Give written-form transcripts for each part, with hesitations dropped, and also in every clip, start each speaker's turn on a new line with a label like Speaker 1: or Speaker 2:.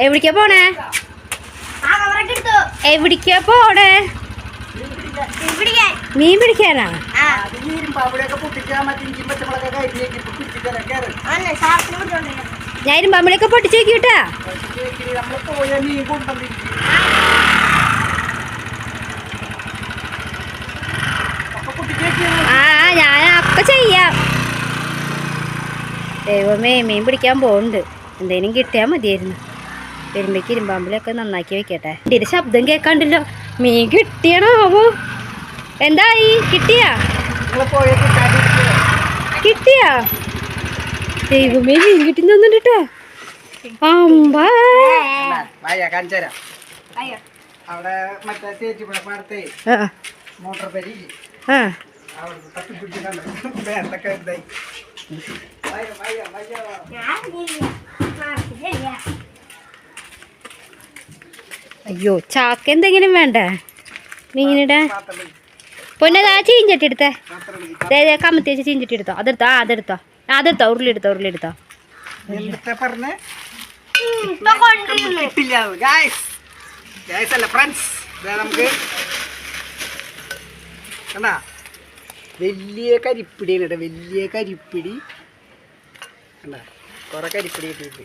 Speaker 1: എവിടേക്കാ പോണേ? എവിടേക്കാ പോണേ? മീൻ പിടിക്കാനാ? ഞാൻ ഇരുമ്പാമ്പളിയൊക്കെ പൊട്ടിച്ചു വെക്കൂട്ടാ. ആ ഞാൻ അപ്പൊ ചെയ്യാം. ദൈവമേ, മീൻ പിടിക്കാൻ പോകുന്നുണ്ട്. എന്തേലും കിട്ടിയാൽ മതിയായിരുന്നു. വരുമ്പേക്ക് ഇരുമ്പാമ്പിലൊക്കെ നന്നാക്കി വെക്കട്ടെ. ഇതിന്റെ ശബ്ദം കേൾക്കാണ്ടല്ലോ. മീൻ കിട്ടിയണോ? എന്തായി? കിട്ടിയാ? ദൈവമേ, മീൻ കിട്ടി തന്നിട്ടാ. അമ്പാ അയ്യോ, ചാക്ക എന്തെങ്കിലും വേണ്ടേ മീനിടെ? പൊന്നതാ ചീഞ്ചട്ടി എടുത്തേ. കമ്മത്തി വെച്ച് ചീഞ്ചട്ടി എടുത്തോ. അതെടുത്തോ. ഉരുളെടുത്തോ.
Speaker 2: വലിയ കരിപ്പിടിയാണ് കേട്ടോ. വലിയ കരിപ്പിടി കുറെ കരിപ്പിടി കിട്ടിയിട്ട്.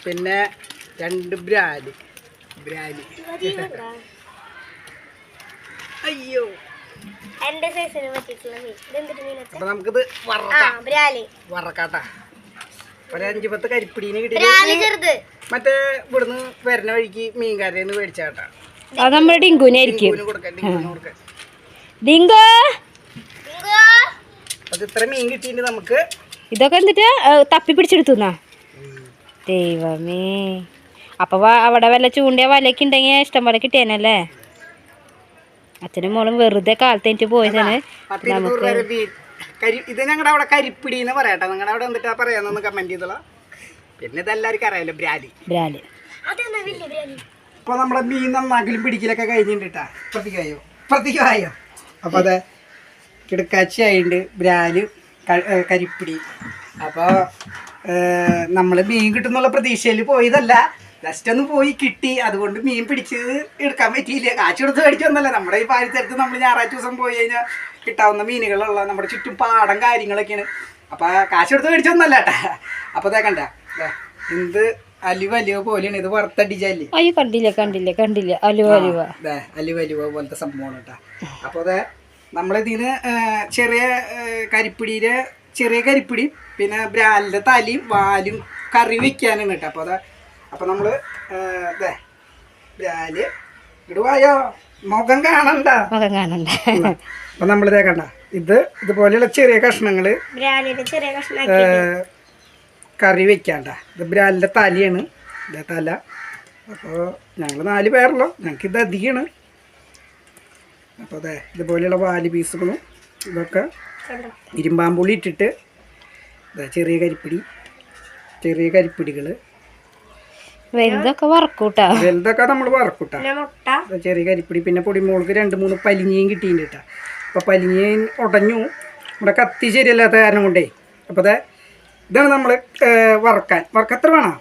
Speaker 2: പിന്നെ 2 ബ്രാലി. അയ്യോ, അപ്പൊ നമുക്കിത് വറക്കാട്ടാ. ഒരു 5-10 കരിപ്പിടീനെ കിട്ടിയിട്ട് മറ്റേ ഇവിടുന്ന് വരുന്ന വഴിക്ക് മീൻകാരേന്ന് മേടിച്ചാട്ടാ.
Speaker 1: അത് നമ്മുടെ ഡിങ്കുനായിരിക്കും.
Speaker 2: അത് ഇത്ര മീൻ കിട്ടിയിട്ട് നമുക്ക്
Speaker 1: ഇതൊക്കെ എന്നിട്ട് തപ്പി പിടിച്ചെടുത്തുന്നാ. ദൈവമേ, അപ്പൊ അവിടെ വല്ല ചൂണ്ടിയ വലയൊക്കെ ഉണ്ടെങ്കിൽ ഇഷ്ടം പോലെ കിട്ടിയാനല്ലേ. അച്ഛനും മോളും വെറുതെ കാലത്തേറ്റ് പോയതാണ്.
Speaker 2: ഇത് ഞങ്ങളുടെ അവിടെ കരിപ്പിടി എന്ന് പറയാട്ടെ. നിങ്ങളുടെ അവിടെ എന്നിട്ടാ പറയാന്നൊന്ന് കമന്റ് ചെയ്തോളാം. പിന്നെ ഇതെല്ലാവർക്കും അറിയാലോ, ബ്രാലി. ഇപ്പൊ നമ്മുടെ മീൻ നന്നാക്കലും പിടിക്കലൊക്കെ കഴിഞ്ഞിട്ടാ. പ്രതികായോ അപ്പൊ അതെ കിടക്കാച്ചി ആയിണ്ട് ബ്രാല് കരിപ്പിടി. അപ്പോൾ നമ്മൾ മീൻ കിട്ടുന്നുള്ള പ്രതീക്ഷയിൽ പോയതല്ല, ജസ്റ്റ് ഒന്ന് പോയി കിട്ടി. അതുകൊണ്ട് മീൻ പിടിച്ചത് എടുക്കാൻ പറ്റിയില്ല. കാശ് കൊടുത്ത് മേടിച്ചൊന്നല്ല. നമ്മുടെ ഈ പാരിത്തരത്ത് നമ്മൾ ഞായറാഴ്ച ദിവസം പോയി കഴിഞ്ഞാൽ കിട്ടാവുന്ന മീനുകളുള്ള നമ്മുടെ ചുറ്റും പാടം കാര്യങ്ങളൊക്കെയാണ്. അപ്പോൾ കാശ് കൊടുത്ത് മേടിച്ചൊന്നല്ല കേട്ടാ. അപ്പോൾ അതെ കണ്ട എന്ത് അലിവ പോലെയാണ് ഇത് വറുത്തടിച്ചല്ലേ.
Speaker 1: അയ്യോ, കണ്ടില്ല
Speaker 2: അലിവ പോലത്തെ സംഭവമാണ് കേട്ടാ. അപ്പോൾ അതെ നമ്മളിതിന് ചെറിയ കരിപ്പിടി പിന്നെ ബ്രാലിൻ്റെ തലയും വാലും കറി വെക്കാനാണ് കേട്ടോ. അപ്പോൾ അപ്പോൾ നമ്മൾ ബ്രാല് ഇടുവായോ മുഖം കാണണ്ട. അപ്പം നമ്മളിതേ കണ്ട ഇതുപോലെയുള്ള ചെറിയ കഷ്ണങ്ങൾ കറി വെക്കാണ്ട. ഇത് ബ്രാലിൻ്റെ തലയാണ്. ഇതേ തല. അപ്പോൾ ഞങ്ങൾ 4 പേരുള്ളൂ. ഞങ്ങൾക്ക് ഇത് അധികമാണ്. അപ്പോൾ അതെ ഇതുപോലെയുള്ള വാല് പീസുകളും ഇതൊക്കെ ഇരുമ്പാമ്പുളി ഇട്ടിട്ട് ചെറിയ കരിപ്പിടികൾ
Speaker 1: വലുതൊക്കെ വറക്കൂട്ടാ.
Speaker 2: നമ്മൾ വറക്കൂട്ടാ. ചെറിയ കരിപ്പിടി. പിന്നെ പൊടിമോൾക്ക് 2-3 പലിഞ്ഞയും കിട്ടിയിട്ടാ. അപ്പോൾ പലിഞ്ഞയും ഉടഞ്ഞു. നമ്മുടെ കത്തി ശരിയല്ലാത്ത കാരണം കൊണ്ടേ. അപ്പോൾ അതെ ഇതാണ് നമ്മൾ വറക്കാൻ എത്ര വേണം?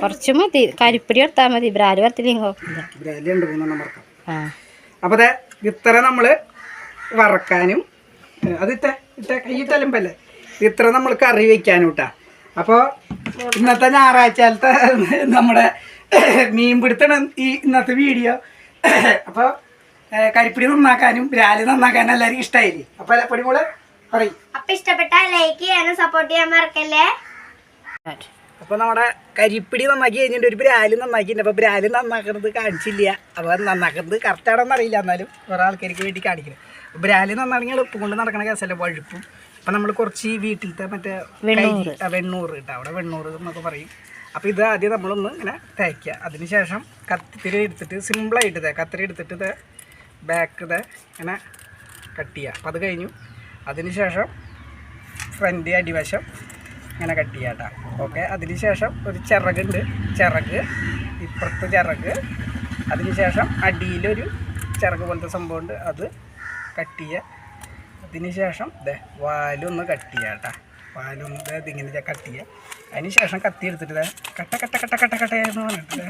Speaker 1: കുറച്ച് മതി. കരിപ്പിടി എടുത്താൽ മതി. ബ്രാല് വറുത്തില്ലെങ്കിൽ
Speaker 2: ബ്രാല് 2-3 വറക്കാം. അപ്പോൾ അതെ ഇത്ര നമ്മൾ വറക്കാനും അത് കൈയിട്ടലമ്പല്ലേ ഇത്ര നമ്മൾ കറി വെക്കാനും ഇട്ടാ. അപ്പോൾ ഇന്നത്തെ ഞായറാഴ്ചത്തെ നമ്മുടെ മീൻ പിടുത്തണം ഇന്നത്തെ വീഡിയോ. അപ്പോൾ കരിപ്പിടി നന്നാക്കാനും ബ്രാല് നന്നാക്കാനും എല്ലാവർക്കും ഇഷ്ടമായില്ലേ? അപ്പോൾ പൊടിമോള് പറയും.
Speaker 3: അപ്പോൾ ഇഷ്ടപ്പെട്ടാൽ ലൈക്ക് ചെയ്യാനും സപ്പോർട്ട് ചെയ്യാൻ മറക്കല്ലേ.
Speaker 2: അപ്പോൾ നമ്മുടെ കരിപ്പിടി നന്നാക്കി കഴിഞ്ഞിട്ട് ഒരു ബ്രാല് നന്നാക്കിയിട്ടുണ്ട്. അപ്പോൾ ബ്രാല് നന്നാക്കുന്നത് കാണിച്ചില്ല. അപ്പോൾ നന്നാക്കുന്നത് കറക്റ്റാണെന്ന് അറിയില്ല. എന്നാലും കുറേ ആൾക്കാർക്ക് വേണ്ടി കാണിക്കുന്നത്. ബ്രാല് നന്നാണെങ്കിൽ ഉപ്പ് കൊണ്ട് നടക്കണ കേസല്ല വഴുപ്പും. അപ്പം നമ്മൾ കുറച്ച് വീട്ടിലത്തെ മറ്റേ വെണ്ണൂറ് കിട്ടും. അവിടെ വെണ്ണൂറ് എന്നൊക്കെ പറയും. അപ്പോൾ ഇത് ആദ്യം നമ്മളൊന്ന് ഇങ്ങനെ തേക്കുക. അതിന് ശേഷം കത്തിരി എടുത്തിട്ട് സിമ്പിളായിട്ട് കത്തിരി എടുത്തിട്ട് ബാക്ക് ഇങ്ങനെ കട്ട് ചെയ്യുക. അപ്പോൾ അത് കഴിഞ്ഞു. അതിന് ശേഷം ഫ്രണ്ട് അടിവശം ഇങ്ങനെ കട്ട് ചെയ്യാം കേട്ടോ. ഓക്കെ. അതിന് ശേഷം ഒരു ചിറകുണ്ട്. ഇപ്പുറത്തെ ചിറക്. അതിന് ശേഷം അടിയിലൊരു ചിറക് പോലത്തെ സംഭവമുണ്ട്. അത് കട്ട് ചെയ്യുക. അതിന് ശേഷം വാലൊന്ന് കട്ട് ചെയ്യുക കേട്ടോ. വാലൊന്ന് ഇതിങ്ങനെ കട്ട് ചെയ്യുക. അതിന് ശേഷം കത്തി എടുത്തിട്ട് കട്ട കട്ട കട്ട കട്ട കട്ട എന്ന് പറഞ്ഞിട്ട്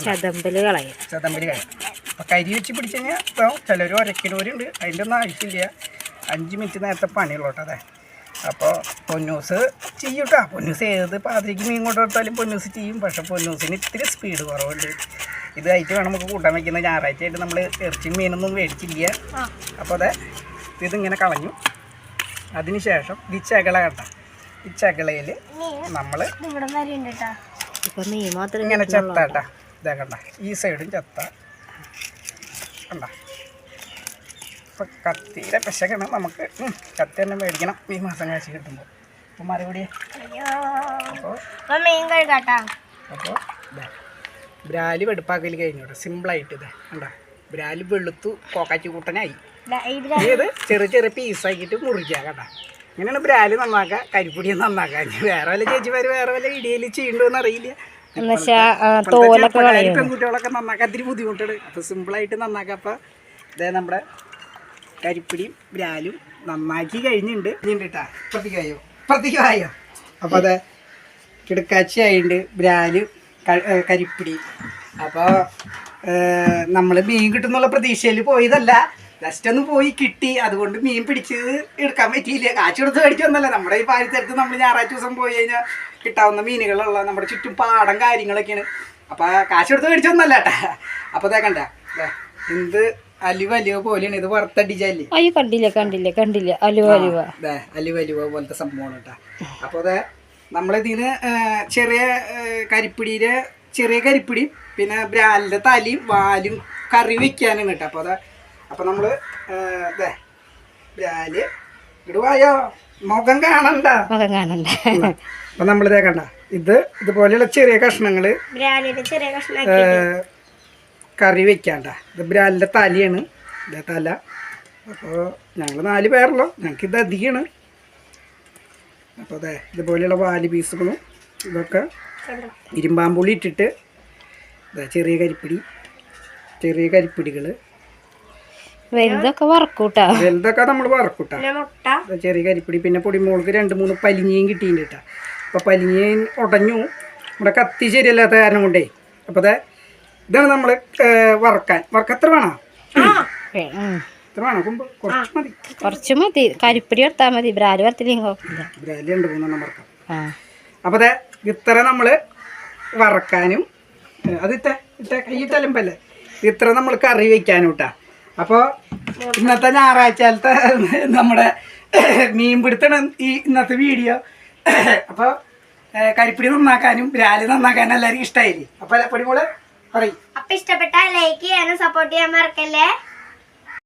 Speaker 1: ചതമ്പല് കളയും.
Speaker 2: ചതമ്പല് കഴിയും. അപ്പോൾ കരി വെച്ച് പിടിച്ച് കഴിഞ്ഞാൽ ഇതാവും. ചിലർ ഉരയ്ക്കുന്നവരുണ്ട്, അതിൻ്റെ ഒന്നും ആവശ്യമില്ല. 5 മിനിറ്റ് നേരത്തെ പണിയുള്ളൂ കേട്ടോ. അതെ, അപ്പോൾ പൊന്നൂസ് ചെയ്യും കേട്ടോ. പൊന്നൂസ് ഏത് പാതിരിക്ക് മീൻ കൊണ്ട് കൊടുത്താലും പൊന്നൂസ് ചെയ്യും. പക്ഷേ പൊന്നൂസിന് ഇത്തിരി സ്പീഡ് കുറവുണ്ട്. ഇതായിട്ട് വേണം നമുക്ക് കൂട്ടാൻ വയ്ക്കുന്നത്. ഞായറാഴ്ചയായിട്ട് നമ്മൾ ഇറച്ചി മീനൊന്നും മേടിച്ചില്ല. അപ്പോൾ അതെ, ഇതിങ്ങനെ കളഞ്ഞു. അതിന് ശേഷം ഈ ചകള കണ്ട, ഈ ചകളയിൽ നമ്മൾ
Speaker 1: ഇപ്പം മീൻ മാത്രം
Speaker 2: ഇങ്ങനെ ചെത്താട്ട. ഇതാ കണ്ട, ഈ സൈഡും ചെത്ത കണ്ട. ഇപ്പം കത്തിയുടെ പെശക്കാണ് നമുക്ക്. കത്തി തന്നെ മേടിക്കണം ഈ മാസം കാശ് കിട്ടുമ്പോൾ. അപ്പോൾ മറുപടി
Speaker 3: മീൻ കഴുകാട്ടാ.
Speaker 2: അപ്പോൾ ഇതാ ബ്രാലി വെടുപ്പാക്കൽ കഴിഞ്ഞു കേട്ടോ. സിമ്പിളായിട്ട് ഇതാ കണ്ട, ബ്രാലി വെളുത്തു കോക്കാച്ചി കൂട്ടനായി. ഇത് ചെറിയ ചെറിയ പീസാക്കിയിട്ട് മുറിക്കുക കേട്ടോ. ഇങ്ങനെയാണ് ബ്രാലി നന്നാക്കുക, കരിപ്പൊടിയും നന്നാക്കുക. വേറെ വല്ല ചേച്ചിമാർ വേറെ വല്ല ഇടിയിൽ ചെയ്യണ്ടോന്ന് അറിയില്ല. പെൺകുട്ടികളൊക്കെ നന്നാക്കാൻ ഒത്തിരി ബുദ്ധിമുട്ടാണ്. അപ്പോൾ സിമ്പിളായിട്ട് നന്നാക്കാം. അപ്പോൾ ഇതേ നമ്മുടെ കരിപ്പൊടിയും ബ്രാലും നന്നാക്കി കഴിഞ്ഞിട്ടുണ്ട് കേട്ടാ. പ്രത്യേകമായോ അപ്പോൾ അതെ കിടക്കാച്ചി ആയിട്ടുണ്ട് ബ്രാല് കരിപ്പിടി. അപ്പോൾ നമ്മൾ മീൻ കിട്ടുന്നുള്ള പ്രതീക്ഷയിൽ പോയതല്ല, ജസ്റ്റ് ഒന്ന് പോയി കിട്ടി. അതുകൊണ്ട് മീൻ പിടിച്ചത് എടുക്കാൻ പറ്റിയില്ല. കാശ് കൊടുത്ത് മേടിച്ചൊന്നല്ല. നമ്മുടെ ഈ പാരിത്തരത്ത് നമ്മൾ ഞായറാഴ്ച ദിവസം പോയി കഴിഞ്ഞാൽ കിട്ടാവുന്ന മീനുകളുള്ള നമ്മുടെ ചുറ്റും പാടം കാര്യങ്ങളൊക്കെയാണ്. അപ്പോൾ കാശ് കൊടുത്ത് മേടിച്ചൊന്നല്ല കേട്ടാ. അപ്പോൾ അതെ കണ്ട, എന്ത് അലുവ പോലെയാണ് ഇത് വറുത്തടിച്ചല്ലേ.
Speaker 1: അയ്യോ കണ്ടില്ല
Speaker 2: അലുവ പോലത്തെ സംഭവമാണ് കേട്ടോ. അപ്പോൾ അതെ നമ്മളിതിന് ചെറിയ കരിപ്പിടിയിലെ ചെറിയ കരിപ്പിടിയും പിന്നെ ബ്രാലിൻ്റെ തലയും വാലും കറി വെക്കാനും കേട്ടോ. അപ്പോൾ അതെ, അപ്പോൾ നമ്മൾ അതെ ബ്രാല് ഇടുവായോ മുഖം കാണണ്ട. അപ്പം നമ്മളിതേ കണ്ട, ഇതുപോലെയുള്ള ചെറിയ കഷ്ണങ്ങൾ കറി വെക്കാണ്ട. ഇത് ബ്രാലിൻ്റെ തലയാണ്, ഇതേ തല. അപ്പോൾ ഞങ്ങൾ 4 പേരല്ലോ, ഞങ്ങൾക്ക് ഇത് അധികമാണ്. അപ്പോൾ അതെ ഇതുപോലെയുള്ള വാല് പീസുകളും ഇതൊക്കെ ഇരുമ്പാമ്പുള്ളി ഇട്ടിട്ട് ചെറിയ കരിപ്പിടികൾ
Speaker 1: വലുതൊക്കെ വറക്കൂട്ടാ.
Speaker 2: വലുതൊക്കെ നമ്മൾ വറക്കൂട്ടാ. ചെറിയ കരിപ്പിടി പിന്നെ പൊടിമോൾക്ക് 2-3 പലിഞ്ഞയും കിട്ടിയിട്ടുണ്ട് കേട്ടോ. അപ്പോൾ പലിഞ്ഞയും ഉടഞ്ഞു നമ്മുടെ കത്തി ശരിയല്ലാത്ത കാരണം കൊണ്ടേ. അപ്പോൾ അതെ ഇതാണ് നമ്മൾ വറക്കാൻ എത്ര വേണം? എത്ര വേണം?
Speaker 1: കുറച്ച് മതി. കരിപ്പിടി എടുത്താൽ മതി. ബ്രാല് വറുത്തില്ലെങ്കിൽ കുഴപ്പമില്ല.
Speaker 2: ബ്രാല് 2-3 വറക്കാം. അപ്പോൾ അതെ ഇത്ര നമ്മൾ വറക്കാനും അത് കൈയിട്ടലമ്പല്ലേ ഇത്ര നമ്മൾ കറി വയ്ക്കാനും കേട്ടാ. അപ്പോൾ ഇന്നത്തെ ഞായറാഴ്ചത്തെ നമ്മുടെ മീൻ പിടുത്തണം ഈ ഇന്നത്തെ വീഡിയോ. അപ്പോൾ കരിപ്പിടി നന്നാക്കാനും ബ്രാല് നന്നാക്കാനും എല്ലാവർക്കും ഇഷ്ടമായില്ലേ? അപ്പോൾ പൊടിമോള് പറയും.
Speaker 3: അപ്പൊ ഇഷ്ടപ്പെട്ട ലൈക്ക് ചെയ്യാനും സപ്പോർട്ട് ചെയ്യാൻ മറക്കല്ലേ.